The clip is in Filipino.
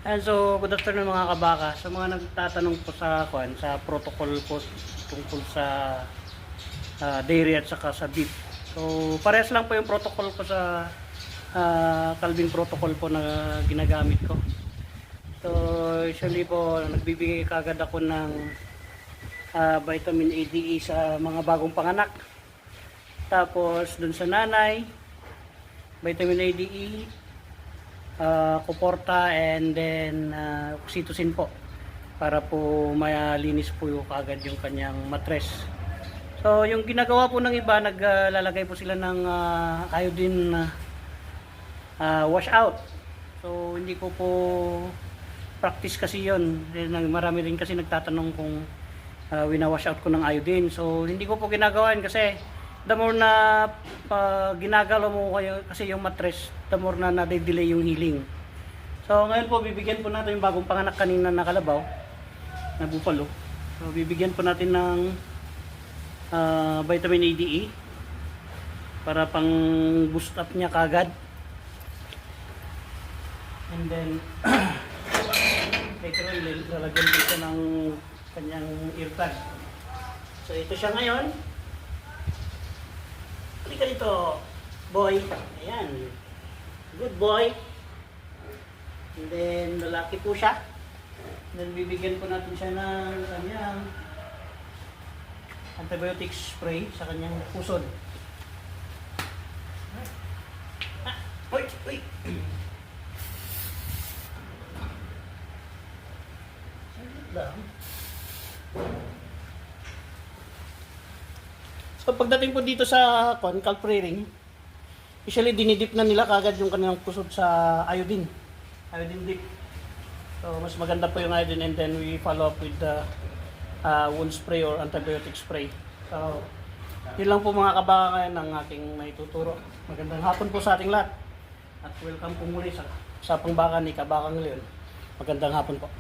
And so, good afternoon mga kabaka. Sa mga nagtatanong po sa protocol po tungkol sa dairy at saka sa beef. So, parehas lang po yung protocol ko sa Calvin protocol po na ginagamit ko. So, usually po, nagbibigay kagad ako ng vitamin A, D, E sa mga bagong panganak. Tapos, dun sa nanay, vitamin A, D, E, Kuporta, and then oxytocin po para po malinis po yung kagad yung kanyang matres. So yung ginagawa po ng iba, naglalagay po sila ng iodine wash out. So hindi ko po practice kasi yon. Marami rin kasi nagtatanong kung wina-wash out ko ng iodine. So hindi ko po ginagawa kasi the more na ginagalaw mo kayo kasi yung matres, the more na na-delay yung healing. So ngayon po bibigyan po natin yung bagong panganak kanina na kalabaw na buffalo. So bibigyan po natin ng vitamin A, D, E para pang boost up niya kagad. And then later on lalagyan dito ng kanyang eartag. So ito siya ngayon. Halika dito, boy. Ayan. Good boy. And then, lalaki po siya. And then, bibigyan po natin siya ng kanyang antibiotic spray sa kanyang pusod. Uy! Uy! Salit lang. So pagdating po dito sa calf rearing, usually dinidip na nila kagad yung kanilang pusod sa iodine dip. So mas maganda po yung iodine, and then we follow up with the wound spray or antibiotic spray. So yun lang po mga kabaka ngayon ang aking maituturo. Magandang hapon po sa ating lahat at welcome po muli sa Usapang Baka ni Kabakang Leon. Magandang hapon po.